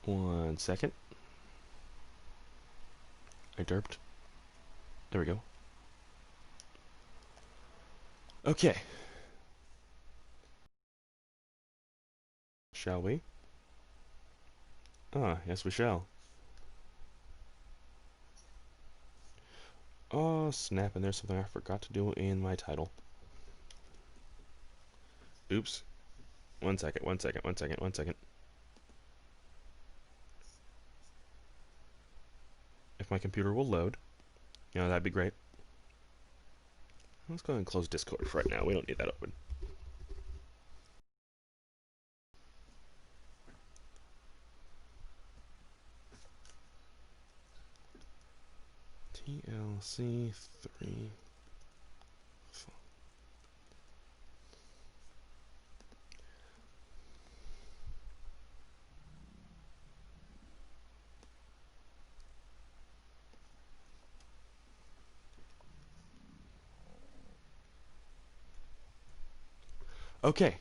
1 second. I derped. There we go. Okay. Shall we? Ah, yes we shall. Oh, snap, and there's something I forgot to do in my title. Oops. 1 second, 1 second, 1 second, 1 second. If my computer will load, that'd be great. Let's go ahead and close Discord for right now. We don't need that open. TLC3. Okay,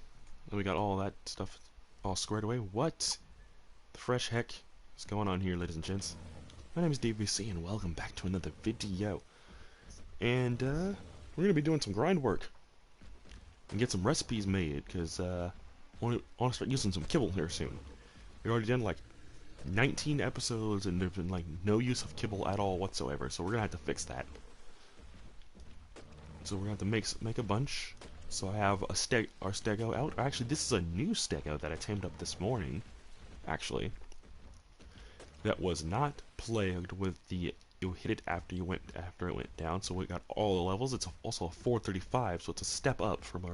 we got all that stuff all squared away. What the fresh heck is going on here, ladies and gents? My name is DVC, and welcome back to another video. And we're gonna be doing some grind work and get some recipes made, because I want to start using some kibble here soon. We've already done like 19 episodes, and there's been like no use of kibble at all whatsoever. So we're gonna have to fix that. So we're gonna have to make a bunch. So I have our stego out. Actually, this is a new stego that I tamed up this morning. Actually, that was not plagued with the you hit it after it went down. So we got all the levels. It's also a 435, so it's a step up from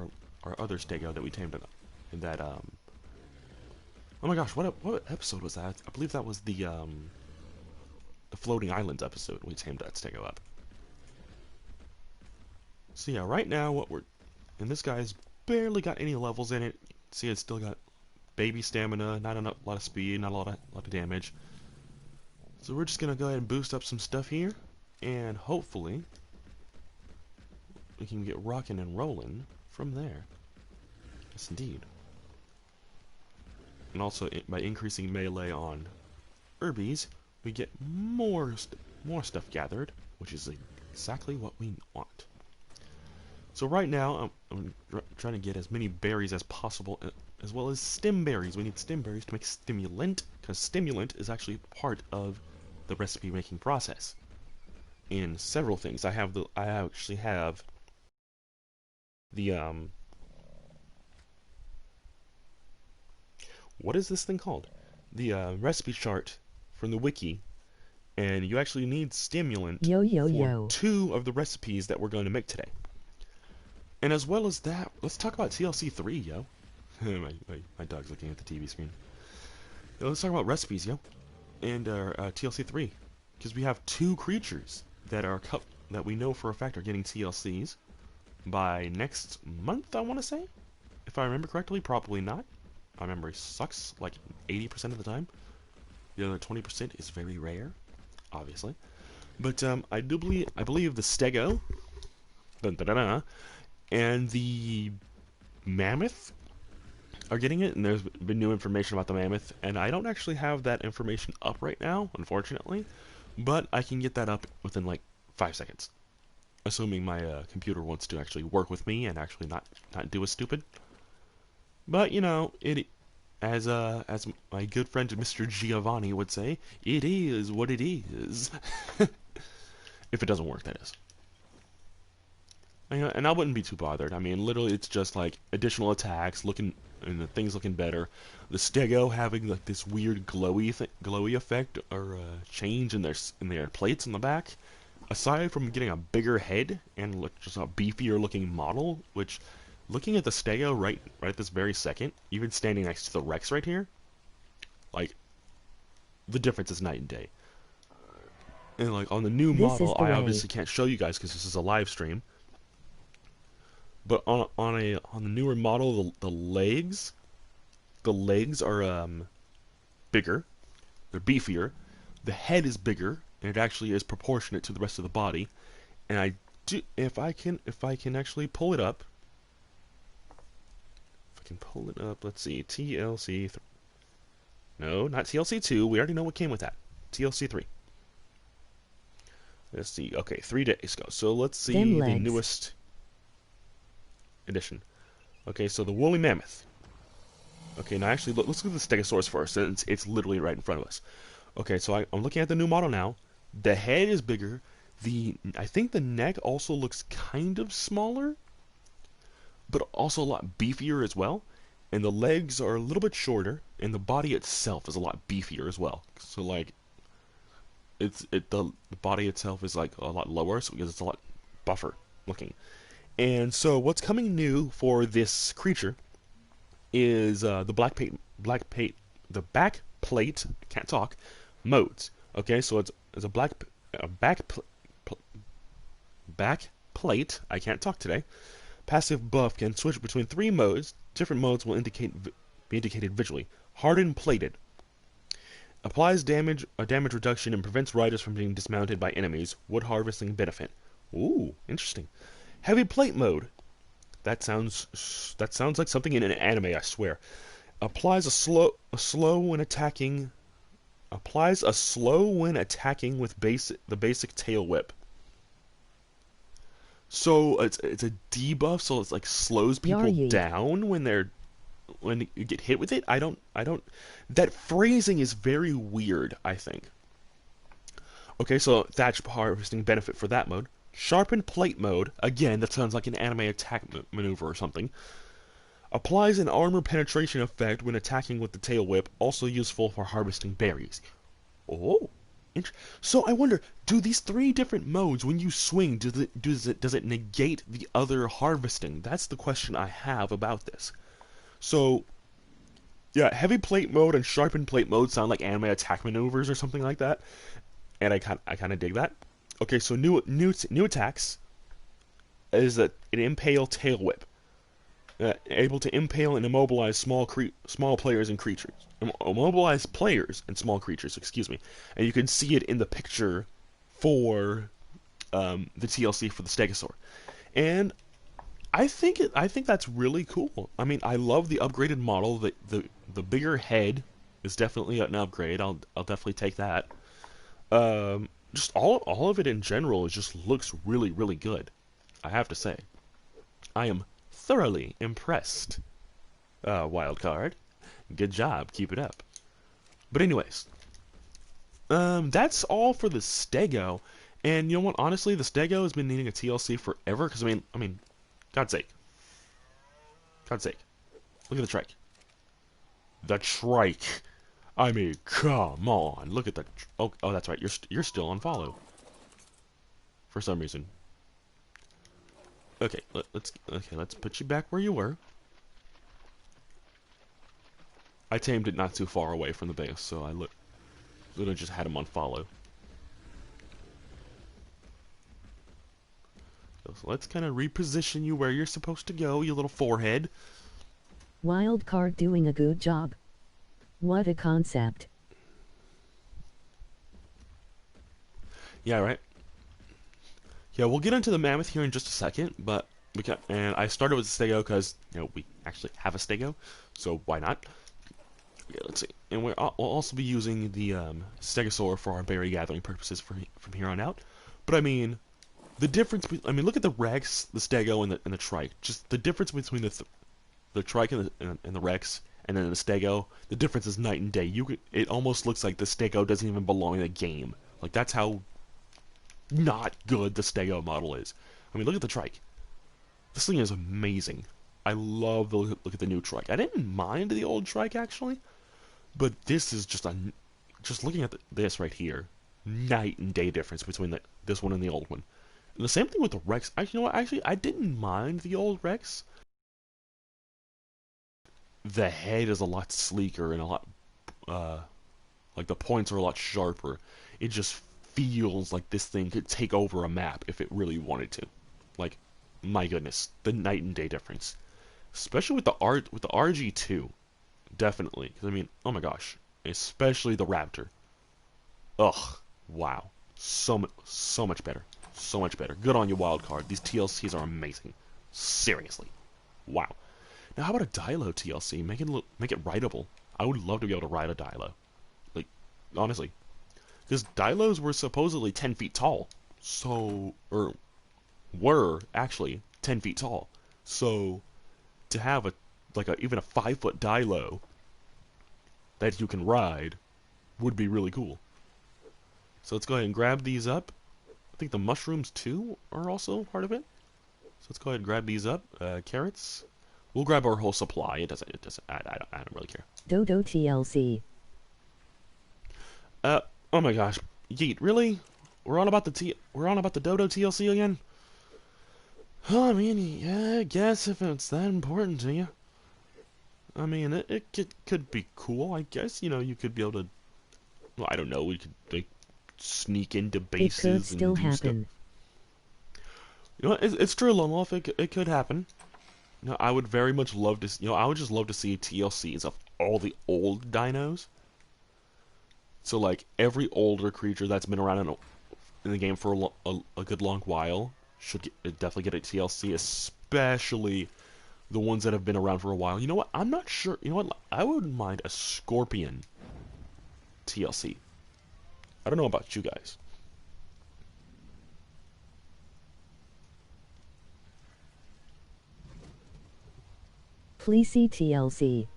our other stego that we tamed up in that Oh my gosh, what episode was that? I believe that was the floating islands episode. We tamed that stego up. So yeah, right now and this guy's barely got any levels in it. See, it's still got baby stamina, not a lot of speed, not a lot of damage. So we're just gonna go ahead and boost up some stuff here, and hopefully we can get rocking and rolling from there. Yes, indeed. And also, by increasing melee on herbies, we get more stuff gathered, which is exactly what we want. So right now, I'm trying to get as many berries as possible, as well as stem berries. We need stem berries to make stimulant, because stimulant is actually part of the recipe making process. In several things, I actually have the what is this thing called? The recipe chart from the wiki, and you actually need stimulant for 2 of the recipes that we're going to make today. And as well as that, let's talk about TLC3, yo. my dog's looking at the TV screen. Let's talk about recipes, yo, and TLC3, because we have 2 creatures that we know for a fact are getting TLCs by next month. I want to say, if I remember correctly, probably not. My memory sucks like 80% of the time. The other 20% is very rare, obviously. But I believe the stego, and the mammoth are getting it, and there's been new information about the mammoth, and I don't actually have that information up right now, unfortunately, but I can get that up within like 5 seconds, assuming my computer wants to actually work with me and actually not do a stupid. But as my good friend Mr. Giovanni would say, it is what it is. If it doesn't work, that is. And I wouldn't be too bothered. I mean, literally, it's just like additional attacks, and the things looking better. The stego having like this weird glowy effect or change in their plates in the back. Aside from getting a bigger head and just a beefier looking model, which, looking at the stego right this very second, even standing next to the Rex right here, like the difference is night and day. And like on the new model, I obviously can't show you guys because this is a live stream. But on the newer model, the legs are bigger, they're beefier. The head is bigger, and it actually is proportionate to the rest of the body. And if I can actually pull it up, let's see, TLC3. No, not TLC2. We already know what came with that. TLC3. Let's see. Okay, 3 days ago. So let's see the newest edition. Okay, so the woolly mammoth. Okay, now actually, let's look at the Stegosaurus first, since it's literally right in front of us. Okay, so I'm looking at the new model now. The head is bigger. I think the neck also looks kind of smaller, but also a lot beefier as well. And the legs are a little bit shorter, and the body itself is a lot beefier as well. So like, the body itself is like a lot lower, so because it's a lot buffer looking. And so what's coming new for this creature is the the back plate. Can't talk. Modes. Okay, so it's a back plate. I can't talk today. Passive buff can switch between 3 modes. Different modes will be indicated visually. Hardened plated. Applies damage reduction and prevents riders from being dismounted by enemies. Wood harvesting benefit. Ooh, interesting. Heavy plate mode. That sounds like something in an anime, I swear. Applies a slow when attacking. Applies a slow when attacking with the basic tail whip. So it's a debuff, so it's like slows people down when you get hit with it. I don't. That phrasing is very weird, I think. Okay, so thatch harvesting benefit for that mode. Sharpened plate mode. Again, that sounds like an anime attack maneuver or something. Applies an armor penetration effect when attacking with the tail whip. Also useful for harvesting berries. Oh, so I wonder, do these 3 different modes, when you swing, does it negate the other harvesting? That's the question I have about this. So, yeah, heavy plate mode and sharpened plate mode sound like anime attack maneuvers or something like that, and I kind of dig that. Okay, so new attacks is an impale tail whip, able to impale and immobilize small players and creatures. Immobilize players and small creatures, excuse me. And you can see it in the picture for the TLC for the Stegosaur. And I think that's really cool. I mean, I love the upgraded model. The bigger head is definitely an upgrade. I'll definitely take that. Just all of it in general just looks really, really good. I have to say, I am thoroughly impressed. Wildcard, good job, keep it up. But anyways, that's all for the Stego. And you know what? Honestly, the Stego has been needing a TLC forever. Because I mean, God's sake, look at the trike. The trike. I mean, come on, look at that. Oh, that's right. You're still on follow. For some reason. Okay, let's put you back where you were. I tamed it not too far away from the base, so I literally just had him on follow. So let's kind of reposition you where you're supposed to go, you little forehead. Wildcard doing a good job. What a concept. Yeah, right. Yeah, we'll get into the Mammoth here in just a second, but and I started with the Stego because we actually have a Stego, so why not? Yeah, let's see. And we'll also be using the Stegosaur for our berry gathering purposes from here on out. But I mean, the difference. Look at the Rex, the Stego, and the Trike. Just the difference between the Trike and the Rex, and then the Stego. The difference is night and day. It almost looks like the Stego doesn't even belong in the game. Like that's how not good the Stego model is. I mean, look at the Trike. This thing is amazing. I love the look at the new Trike. I didn't mind the old Trike actually, but this is just looking at this right here, night and day difference between this one and the old one. And the same thing with the Rex. You know what? Actually, I didn't mind the old Rex. The head is a lot sleeker and a lot, like the points are a lot sharper. It just feels like this thing could take over a map if it really wanted to. Like, my goodness, the night and day difference, especially with the RG2, definitely. Because I mean, oh my gosh, especially the Raptor. Ugh, wow, so much better, so much better. Good on you, Wildcard. These TLCs are amazing. Seriously, wow. Now, how about a Dilo TLC? Make it writable. I would love to be able to ride a Dilo. Like, honestly. Because Dilos were supposedly 10 feet tall. So, or were actually 10 feet tall. So, to have even a 5-foot Dilo that you can ride would be really cool. So let's go ahead and grab these up. I think the mushrooms too are also part of it. So let's go ahead and grab these up. Carrots. We'll grab our whole supply. It doesn't. I don't really care. Dodo TLC. Oh my gosh. Yeet, really? We're on about the Dodo TLC again? Oh, I mean, yeah, I guess if it's that important to you. I mean, it could be cool. I guess, you could be able to. Well, I don't know. We could sneak into bases it could still and do happen. stuff. It's true, Lone Wolf. It could happen. I would very much love to. I would just love to see TLCs of all the old dinos. So like every older creature that's been around in the game for a good long while should definitely get a TLC, especially the ones that have been around for a while. You know what? I'm not sure. You know what? I wouldn't mind a Scorpion TLC. I don't know about you guys. Please see TLC.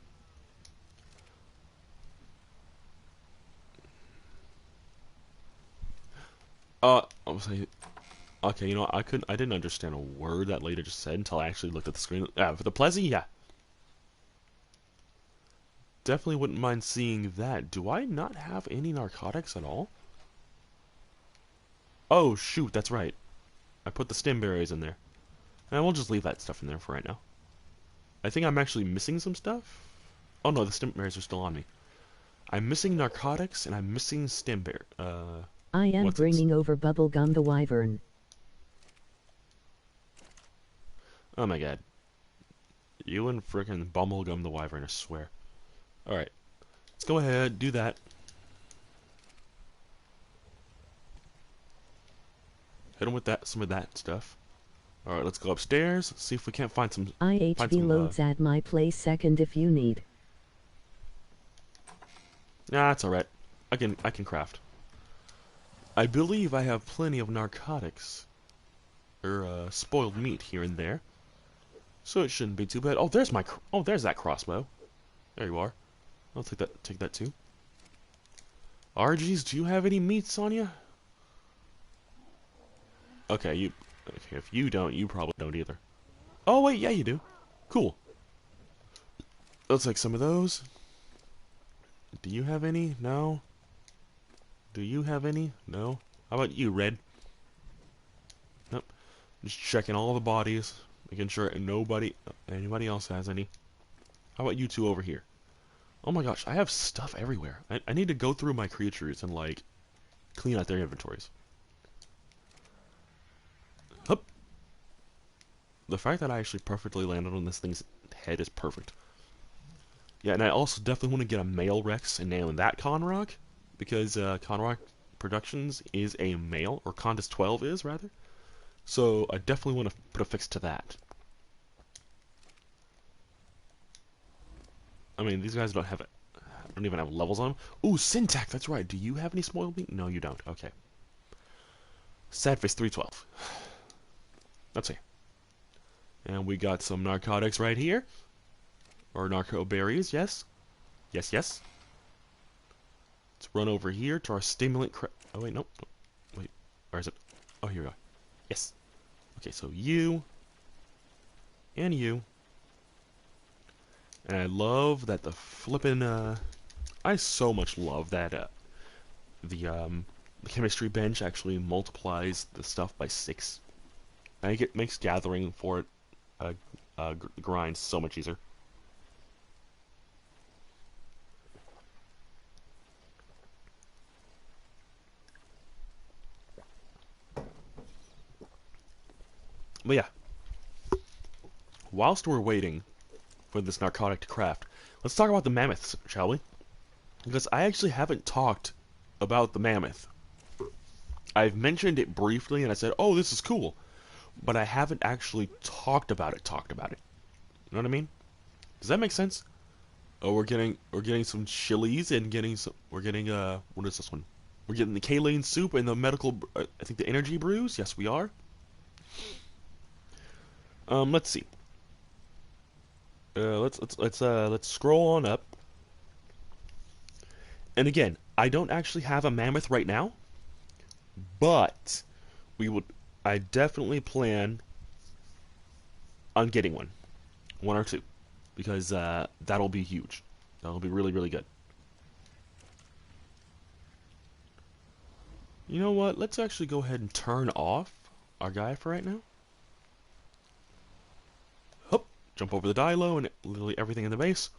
I was like, okay, I didn't understand a word that lady just said until I actually looked at the screen. For the Plezzy, yeah. Definitely wouldn't mind seeing that. Do I not have any narcotics at all? Oh, shoot, that's right. I put the stem berries in there. And we'll just leave that stuff in there for right now. I think I'm actually missing some stuff. Oh no, the stem berries are still on me. I'm missing narcotics, and I'm missing stem bear. I am bringing over Bubblegum the Wyvern. Oh my god. You and frickin' Bubblegum the Wyvern, I swear. Alright. Let's go ahead, do that. Hit him with some of that stuff. Alright, let's go upstairs, see if we can't find some... IHV loads at my place second if you need. Nah, it's alright. I can craft. I believe I have plenty of narcotics. Or, spoiled meat here and there. So it shouldn't be too bad. Oh, there's that crossbow. There you are. I'll take that too. RGs, do you have any meats on you? Okay, if you don't, you probably don't either. Oh wait, yeah you do. Cool. Let's take some of those. Do you have any? No. Do you have any? No. How about you, Red? Nope. Just checking all the bodies, making sure anybody else has any. How about you two over here? Oh my gosh, I have stuff everywhere. I need to go through my creatures and like clean out their inventories. Hup. The fact that I actually perfectly landed on this thing's head is perfect. Yeah, and I also definitely want to get a male Rex and name that Conrock, because Conrock Productions is a male, or Condis 12 is, rather. So I definitely want to put a fix to that. I mean, these guys don't even have levels on them. Ooh, Syntax, that's right. Do you have any spoiled meat? No, you don't. Okay. Sadface 312. Let's see. And we got some narcotics right here. Or narco berries, yes. Yes, yes. Let's run over here to our stimulant oh, wait, nope. Wait, where is it? Oh, here we go. Yes. Okay, so you. And you. And I love that the flippin', I so much love that, the chemistry bench actually multiplies the stuff by 6. I think it makes gathering for it, grind so much easier. But yeah, whilst we're waiting for this narcotic to craft, let's talk about the mammoths, shall we? Because I actually haven't talked about the mammoth. I've mentioned it briefly and I said, oh, this is cool. But I haven't actually talked about it. You know what I mean? Does that make sense? Oh, we're getting some chilies and we're getting what is this one? We're getting the kaolin soup and the medical I think the energy brews. Yes, we are. Let's see. Let's scroll on up. And again, I don't actually have a mammoth right now, but I definitely plan on getting one or two, because that'll be huge. That'll be really, really good. You know what? Let's actually go ahead and turn off our guy for right now. Hop, jump over the dilo and literally everything in the base.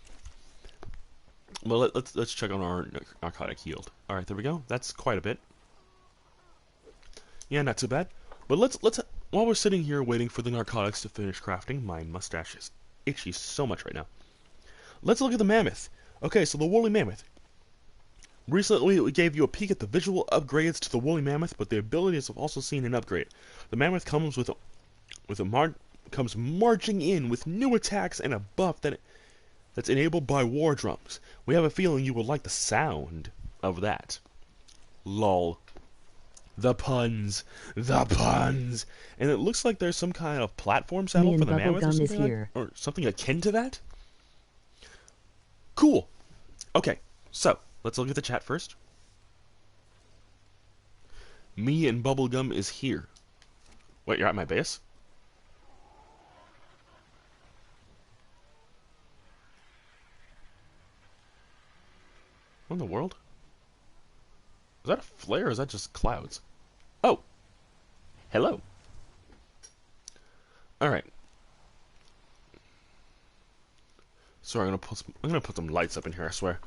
Well, let's check on our narcotic yield. All right, there we go. That's quite a bit. Yeah, not too bad. But let's while we're sitting here waiting for the narcotics to finish crafting, my mustache is itchy so much right now. Let's look at the mammoth. Okay, so the woolly mammoth. Recently, we gave you a peek at the visual upgrades to the woolly mammoth, but the abilities have also seen an upgrade. The mammoth comes comes marching in with new attacks and a buff that's enabled by war drums. We have a feeling you will like the sound of that. Lol. The puns. The puns. And it looks like there's some kind of platform saddle for the mammoth or something akin to that. Cool. Okay, so let's look at the chat first. Me and Bubblegum is here. Wait, you're at my base? What in the world? Is that a flare or is that just clouds? Oh! Hello! Alright. Sorry, I'm gonna put some lights up in here, I swear.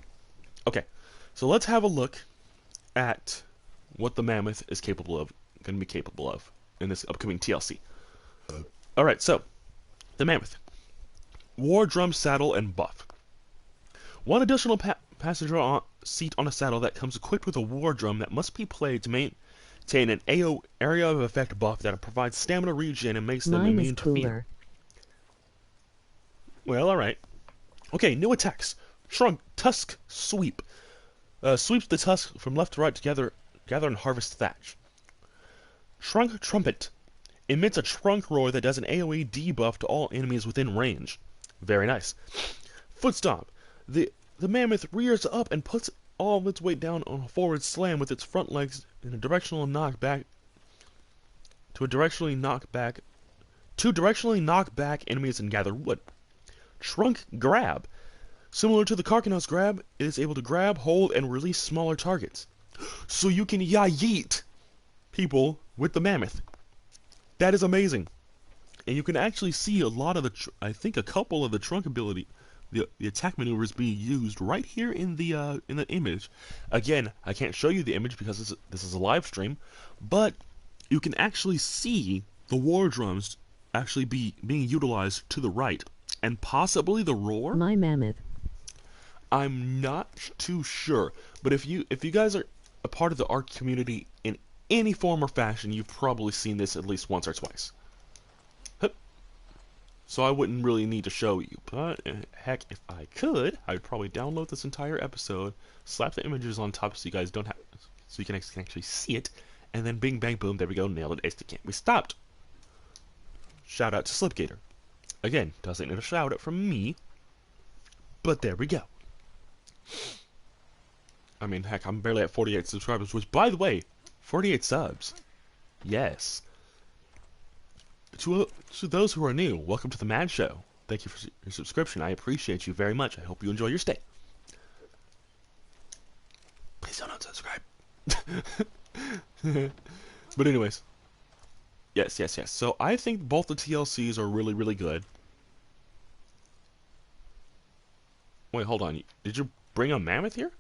Okay, so let's have a look at what the mammoth is gonna be capable of in this upcoming TLC. Alright, so the mammoth. War drum saddle and buff. One additional passenger seat on a saddle that comes equipped with a war drum that must be played to maintain an area of effect buff that provides stamina regen and makes them immune to fear. Well, alright. Okay, new attacks. Shrunk Tusk Sweep. Sweeps the tusk from left to right to gather and harvest thatch. Shrunk Trumpet. Emits a trunk roar that does an AoE debuff to all enemies within range. Very nice. Foot Stomp. The mammoth rears up and puts all of its weight down on a forward slam with its front legs in a directional knockback to directionally knock back enemies and gather wood. Trunk Grab. Similar to the Karkanos grab, it is able to grab, hold, and release smaller targets. So you can yeet people with the mammoth. That is amazing. And you can actually see a lot of I think a couple of the trunk ability, the attack maneuvers being used right here in the image. Again, I can't show you the image because this is a live stream, but you can actually see the war drums actually being utilized to the right, and possibly the roar. My mammoth. I'm not too sure, but if you guys are a part of the art community in any form or fashion, you've probably seen this at least once or twice. So I wouldn't really need to show you, but heck, if I could, I'd probably download this entire episode, slap the images on top so you guys don't have, so you can actually see it, and then bing bang boom, there we go, nailed it, can't be stopped. Shout out to Slipgator. Again, doesn't need a shout out from me, but there we go. I mean, heck, I'm barely at 48 subscribers, which, by the way, 48 subs. Yes. To those who are new, welcome to the Mad Show. Thank you for your subscription. I appreciate you very much. I hope you enjoy your stay. Please don't unsubscribe. But anyways. Yes. So I think both the TLCs are really, really good. Wait, hold on. Did you bring a mammoth here?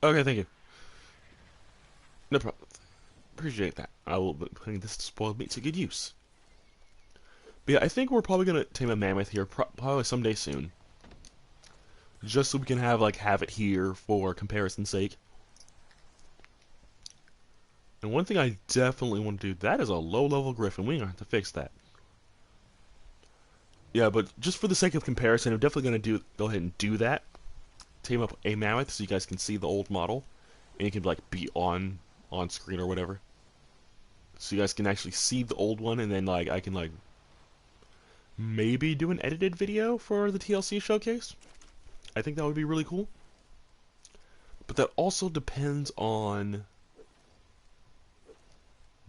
Okay, thank you. No problem. Appreciate that. I will be putting this spoiled meat to good use. But yeah, I think we're probably gonna tame a mammoth here, probably someday soon. Just so we can have it here for comparison's sake. And one thing I definitely want to do, that is a low-level griffin. We're gonna have to fix that. Yeah, but just for the sake of comparison, I'm definitely gonna go ahead and do that. Tame up a mammoth so you guys can see the old model, and you can be on screen or whatever. So you guys can actually see the old one, and then I can maybe do an edited video for the TLC showcase. I think that would be really cool. But that also depends on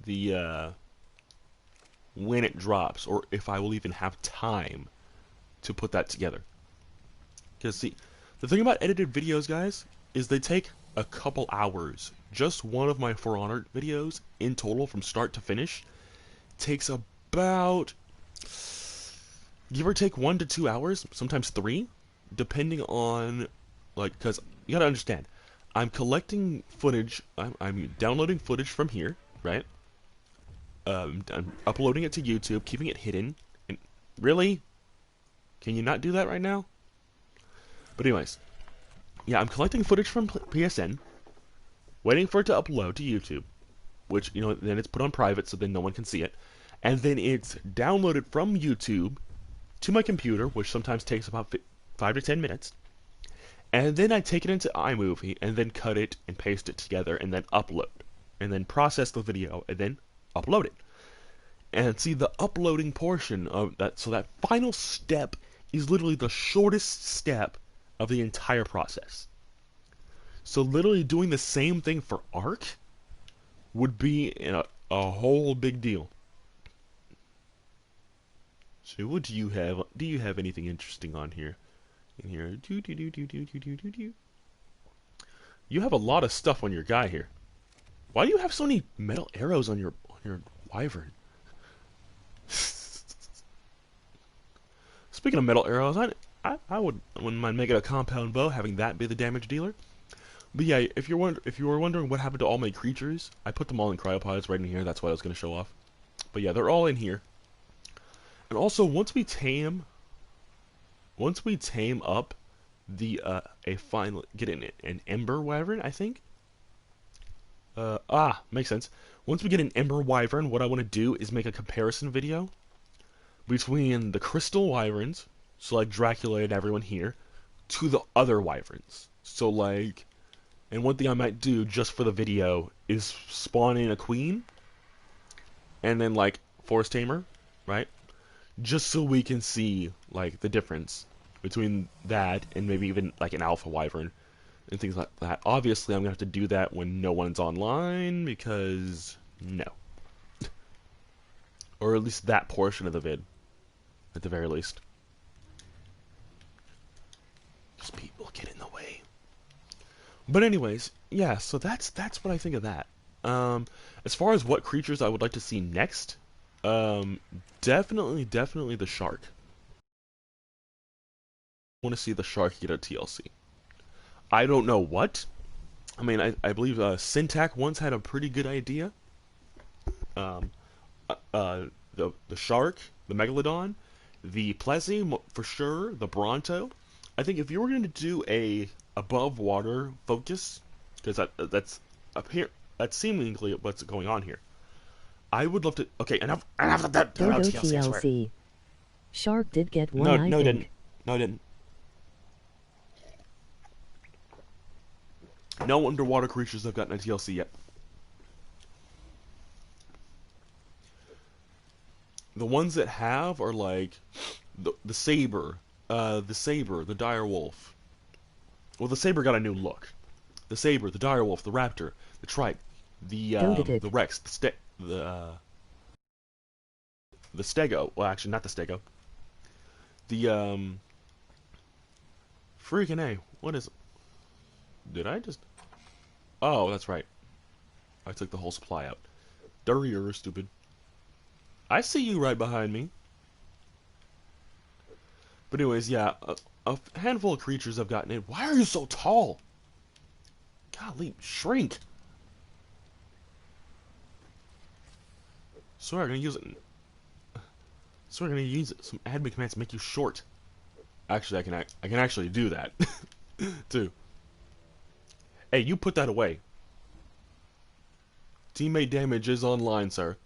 the when it drops, or if I will even have time to put that together. Because see, the thing about edited videos, guys, is they take a couple hours. Just one of my For Honor videos in total from start to finish takes about, give or take, 1 to 2 hours, sometimes 3, depending on, because you gotta understand, I'm collecting footage, I'm downloading footage from here, right? I'm uploading it to YouTube, keeping it hidden, and really? Can you not do that right now? But anyways, yeah, I'm collecting footage from PSN, waiting for it to upload to YouTube, which, then it's put on private so then no one can see it, and then it's downloaded from YouTube to my computer, which sometimes takes about 5 to 10 minutes, and then I take it into iMovie, and then cut it and paste it together, and then upload, and then process the video, and then upload it. And see, the uploading portion of that, so that final step is literally the shortest step of the entire process. So literally doing the same thing for Ark would be a whole big deal. So what do you have? Do you have anything interesting on here? In here, you have a lot of stuff on your guy here. Why do you have so many metal arrows on your wyvern? Speaking of metal arrows, I wouldn't mind making a compound bow, having that be the damage dealer. But yeah, if you were wondering what happened to all my creatures, I put them all in cryopods right in here. That's what I was going to show off. But yeah, they're all in here. And also, once we tame up the get an ember wyvern, I think. Makes sense. Once we get an ember wyvern, what I want to do is make a comparison video between the crystal wyverns, so like Dracula and everyone here, to the other wyverns. So and one thing I might do just for the video is spawn in a queen, and then forest tamer, right? Just so we can see the difference between that and maybe even an alpha wyvern and things like that. Obviously, I'm gonna have to do that when no one's online, because no. Or at least that portion of the vid, at the very least. Because people get in the way. But anyways, yeah, so that's what I think of that. As far as what creatures I would like to see next, definitely the shark. I want to see the shark get a TLC. I don't know what. I mean, I believe Syntac once had a pretty good idea. The shark, the megalodon, the Plessy for sure, the Bronto. I think if you were going to do a above water focus, because that's up here, that's seemingly what's going on here. I would love to. Okay, enough of that. Dodo TLC. Shark did get one. I think. Didn't. No, it didn't. No underwater creatures have gotten a TLC yet. The ones that have are the saber, the dire wolf. Well, the saber got a new look. The saber, the dire wolf, the raptor, the trike, the rex, the stego. Well, actually, not the stego. The freaking A. What is it? Did I just? Oh, that's right. I took the whole supply out. You're stupid. I see you right behind me. But anyways, yeah, a handful of creatures have gotten in. Why are you so tall? Golly, shrink. So we're gonna use it. So we're gonna use some admin commands to make you short. Actually, I can actually do that too. Hey, you put that away. Teammate damage is online, sir.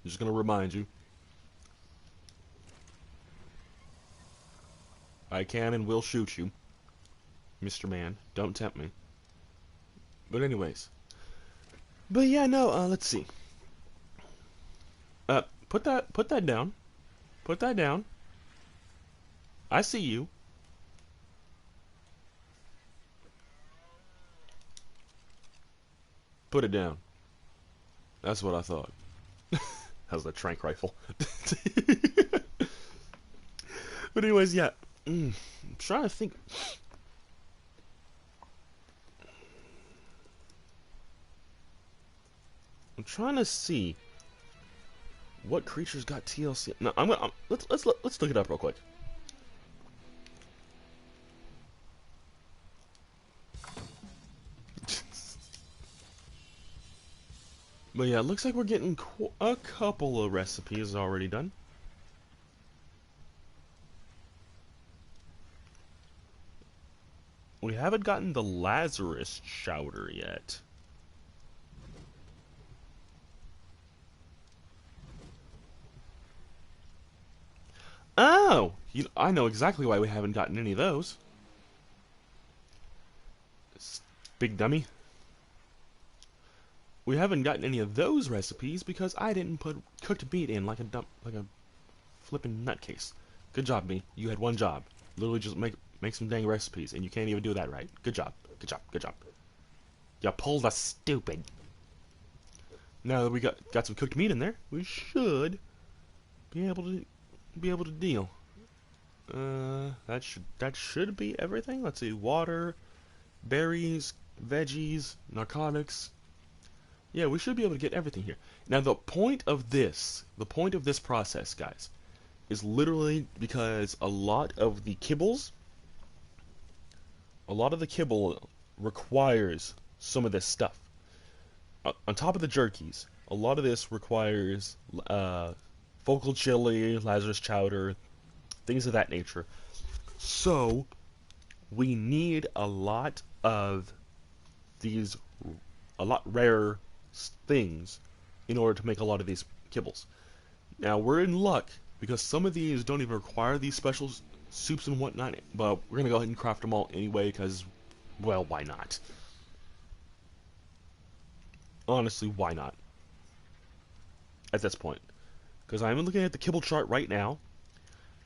Just gonna remind you. I can and will shoot you, Mr. Man. Don't tempt me. But anyways. But yeah, no. Let's see. Put that down. Put that down. I see you. Put it down. That's what I thought. How's that trank rifle? But anyways, yeah. I'm trying to think. I'm trying to see what creatures got TLC. No, let's look it up real quick. But yeah, it looks like we're getting a couple of recipes already done. We haven't gotten the Lazarus Chowder yet. Oh! I know exactly why we haven't gotten any of those. Big dummy. We haven't gotten any of those recipes because I didn't put cooked meat in like a flippin' nutcase. Good job, me. You had one job. Literally just make some dang recipes, and you can't even do that right. Good job. Good job. Good job. You pulled us stupid. Now that we got some cooked meat in there, we should be able to deal. That should be everything. Let's see. Water, berries, veggies, narcotics. Yeah, we should be able to get everything here. Now the point of this process, guys, is literally because a lot of the kibble requires some of this stuff. On top of the jerkies, a lot of this requires focal chili, Lazarus Chowder, things of that nature. So we need a lot of these, a lot rarer things in order to make a lot of these kibbles. Now we're in luck because some of these don't even require these special soups and whatnot, but we're gonna go ahead and craft them all anyway because, well, why not? Honestly, why not? At this point, because I'm looking at the kibble chart right now.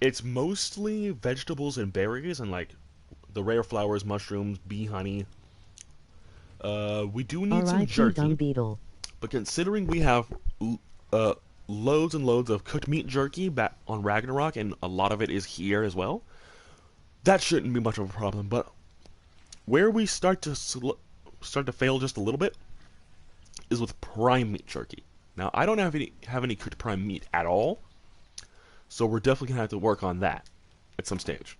It's mostly vegetables and berries and like the rare flowers, mushrooms, bee honey. We do need some jerky, but considering we have loads and loads of cooked meat jerky back on Ragnarok, and a lot of it is here as well, that shouldn't be much of a problem. But where we start to fail just a little bit is with prime meat jerky. Now I don't have any cooked prime meat at all, so we're definitely gonna have to work on that at some stage.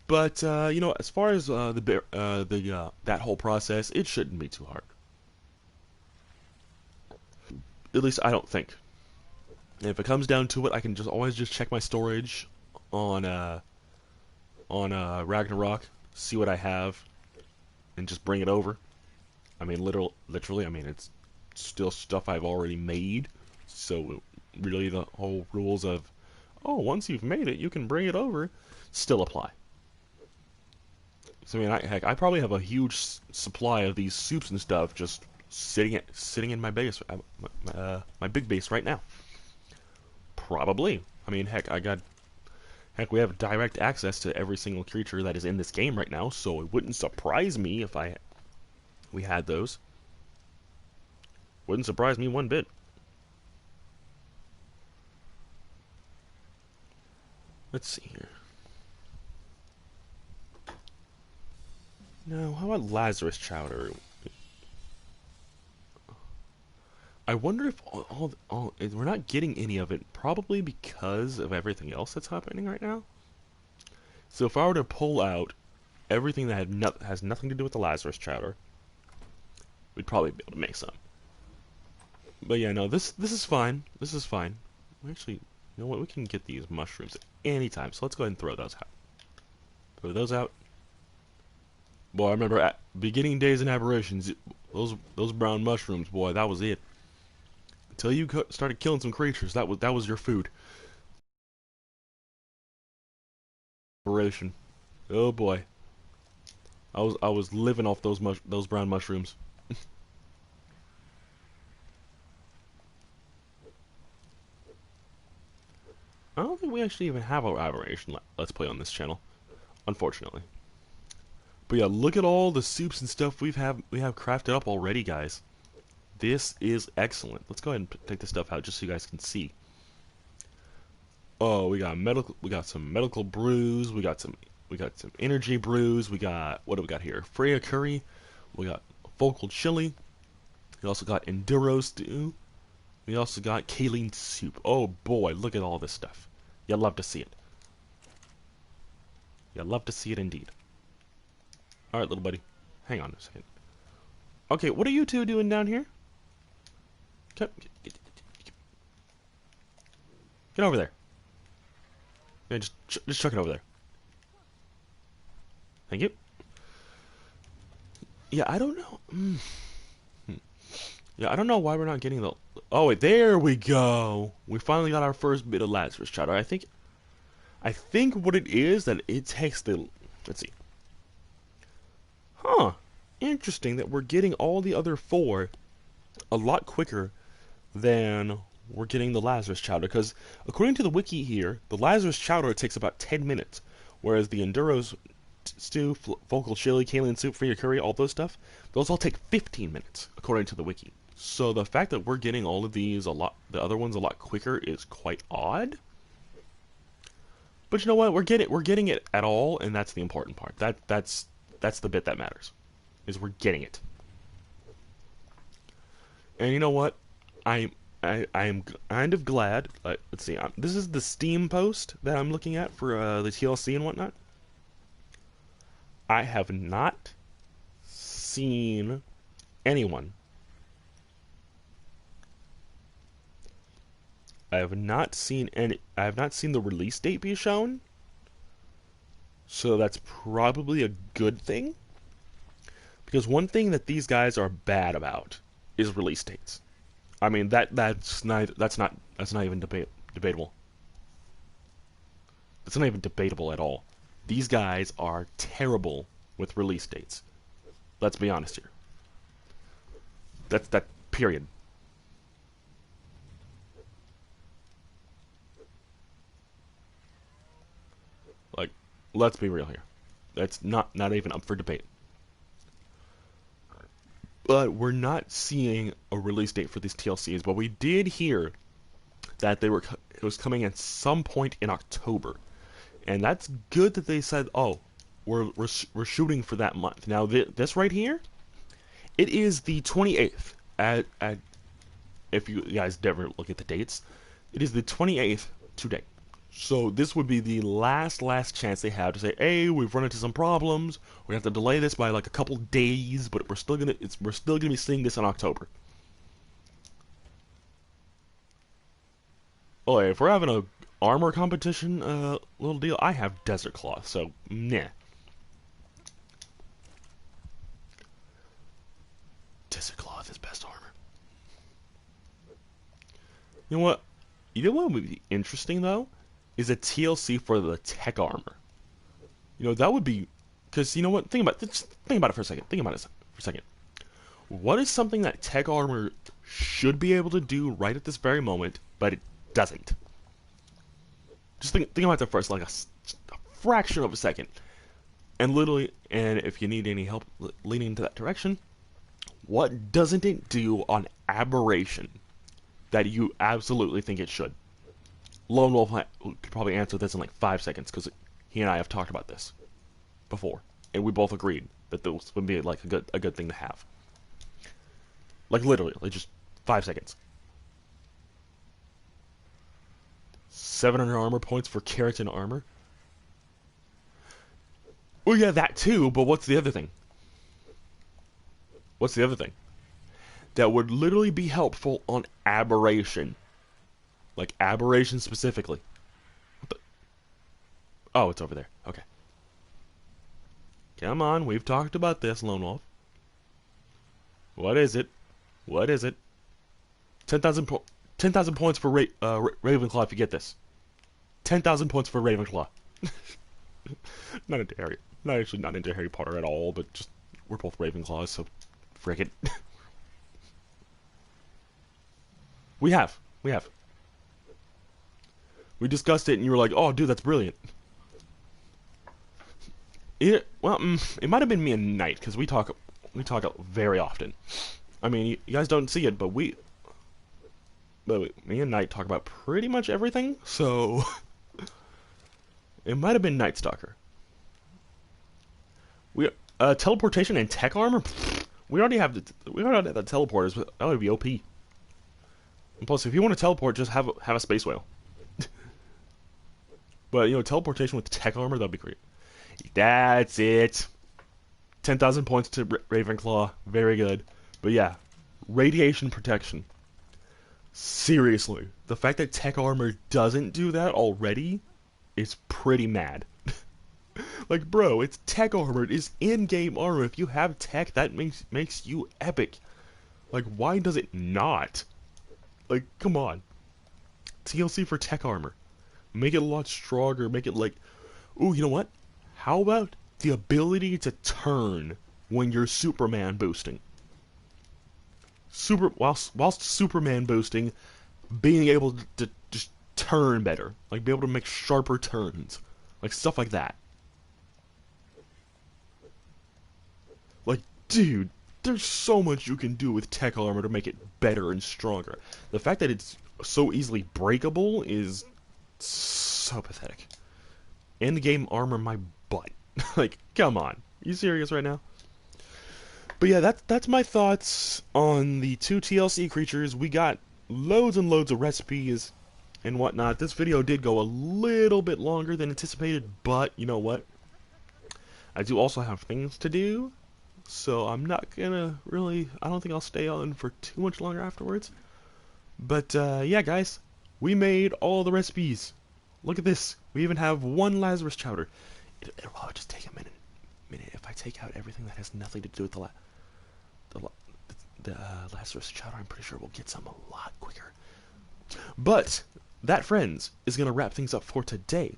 But you know, as far as that whole process, it shouldn't be too hard. At least I don't think. And if it comes down to it, I can always check my storage on Ragnarok, see what I have, and just bring it over. I mean, literally, I mean, it's still stuff I've already made. So really, the whole rules of, oh, once you've made it, you can bring it over, still apply. So I mean, heck, I probably have a huge supply of these soups and stuff just sitting in my base, my big base right now. Probably. I mean, heck, we have direct access to every single creature that is in this game right now, so it wouldn't surprise me if we had those. Wouldn't surprise me one bit. Let's see here. Now, how about Lazarus Chowder? I wonder if we're not getting any of it, probably because of everything else that's happening right now. So if I were to pull out everything that has nothing to do with the Lazarus Chowder, we'd probably be able to make some. But yeah, no, this is fine. This is fine. We actually, you know what? We can get these mushrooms at any time. So let's go ahead and throw those out. Throw those out. Boy, I remember at beginning days in aberrations, those brown mushrooms, boy, that was it. Until you started killing some creatures, that was your food. Aberration. Oh boy. I was living off those brown mushrooms. I don't think we actually even have an aberration let's play on this channel, unfortunately. But yeah, look at all the soups and stuff we have crafted up already, guys. This is excellent. Let's go ahead and take this stuff out just so you guys can see. Oh, we got some medical brews. We got some energy brews. We got, what do we got here? Freya curry. We got vocal chili. We also got enduro stew. We also got kaolin soup. Oh boy, look at all this stuff. You'll love to see it. You'll love to see it indeed. Alright, little buddy. Hang on a second. Okay, what are you two doing down here? Get over there. Yeah, just chuck it over there. Thank you. Yeah, I don't know. Yeah, I don't know why we're not getting the... Oh, wait, there we go. We finally got our first bit of Lazarus Chowder. I think what it is that it takes the... Let's see. Huh. Interesting that we're getting all the other 4 a lot quicker than we're getting the Lazarus Chowder. Because according to the wiki here, the Lazarus Chowder takes about 10 minutes. Whereas the Enduro's stew, vocal chili, kaolin soup, Freya curry, all those stuff, those all take 15 minutes, according to the wiki. So the fact that we're getting all of these the other ones a lot quicker is quite odd. But you know what? We're getting it at all, and that's the important part. That's the bit that matters, is we're getting it. And you know what? I am kind of glad. Let's see. This is the Steam post that I'm looking at for the TLC and whatnot. I have not seen anyone. I have not seen the release date be shown. So that's probably a good thing. Because one thing that these guys are bad about is release dates. I mean that's not even debatable. It's not even debatable at all. These guys are terrible with release dates. Let's be honest here. That's that period. Like, let's be real here. That's not even up for debate. But we're not seeing a release date for these TLCs. But we did hear that it was coming at some point in October, and that's good that they said, "Oh, we're shooting for that month." Now this right here, it is the 28th. If you guys never look at the dates, it is the 28th today. So this would be the last chance they have to say, "Hey, we've run into some problems. We have to delay this by like a couple days, but we're still gonna be seeing this in October." Oh, if we're having a armor competition, little deal, I have Desert Claw, so nah. Desert Claw is best armor. You know what? You know what would be interesting though? Is a TLC for the tech armor. You know, that would be... Because, you know what? Think about it for a second. What is something that tech armor should be able to do right at this very moment, but it doesn't? Just think about that for like a fraction of a second. And literally, and if you need any help leaning into that direction, what doesn't it do on aberration that you absolutely think it should? Lone Wolf could probably answer this in like 5 seconds, because he and I have talked about this before, and we both agreed that this would be like a good thing to have. Like literally, like just 5 seconds. 700 armor points for keratin armor. Well, yeah, that too, but what's the other thing? that would literally be helpful on aberration. Like aberration specifically. What the? Oh, it's over there. Okay. Come on, we've talked about this, Lone Wolf. What is it? What is it? 10,000 points for Ravenclaw if you get this. 10,000 points for Ravenclaw. Not into Harry Potter at all, but just we're both Ravenclaws, so frick it. We have. We discussed it, and you were like, "Oh, dude, that's brilliant." It might have been me and Knight, because we talk very often. I mean, you guys don't see it, but me and Knight talk about pretty much everything. So it might have been Night Stalker. Teleportation and tech armor. We already have the teleporters. But that would be OP. And plus, if you want to teleport, just have a space whale. But teleportation with tech armor, that'd be great. That's it. 10,000 points to Ravenclaw. Very good. But yeah, radiation protection. Seriously, the fact that tech armor doesn't do that already is pretty mad. Like, bro, it's tech armor. It is in-game armor. If you have tech, that makes you epic. Like, why does it not? Like, come on. TLC for tech armor. Make it a lot stronger. Make it like, ooh, you know what? How about the ability to turn when you're Superman boosting? Whilst Superman boosting, being able to just turn better, like be able to make sharper turns, like stuff like that. Like, dude, there's so much you can do with tech armor to make it better and stronger. The fact that it's so easily breakable is so pathetic. End game armor my butt. Like, come on. You serious right now? But yeah, that's my thoughts on the 2 TLC creatures. We got loads and loads of recipes and whatnot. This video did go a little bit longer than anticipated, but you know what? I do also have things to do, so I'm not gonna really, I don't think I'll stay on for too much longer afterwards. But yeah, guys, we made all the recipes. Look at this. We even have 1 Lazarus Chowder. It'll probably just take a minute if I take out everything that has nothing to do with the Lazarus Chowder. I'm pretty sure we'll get some a lot quicker. But that, friends, is gonna wrap things up for today.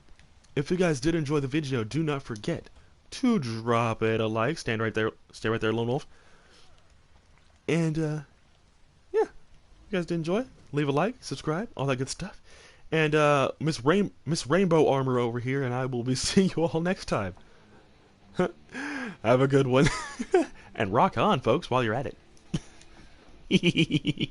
If you guys did enjoy the video, do not forget to drop it a like. Stay right there, Lone Wolf. And yeah, if you guys did enjoy, leave a like, subscribe, all that good stuff. And Miss Rainbow Armor over here, and I will be seeing you all next time. Have a good one. And rock on, folks, while you're at it.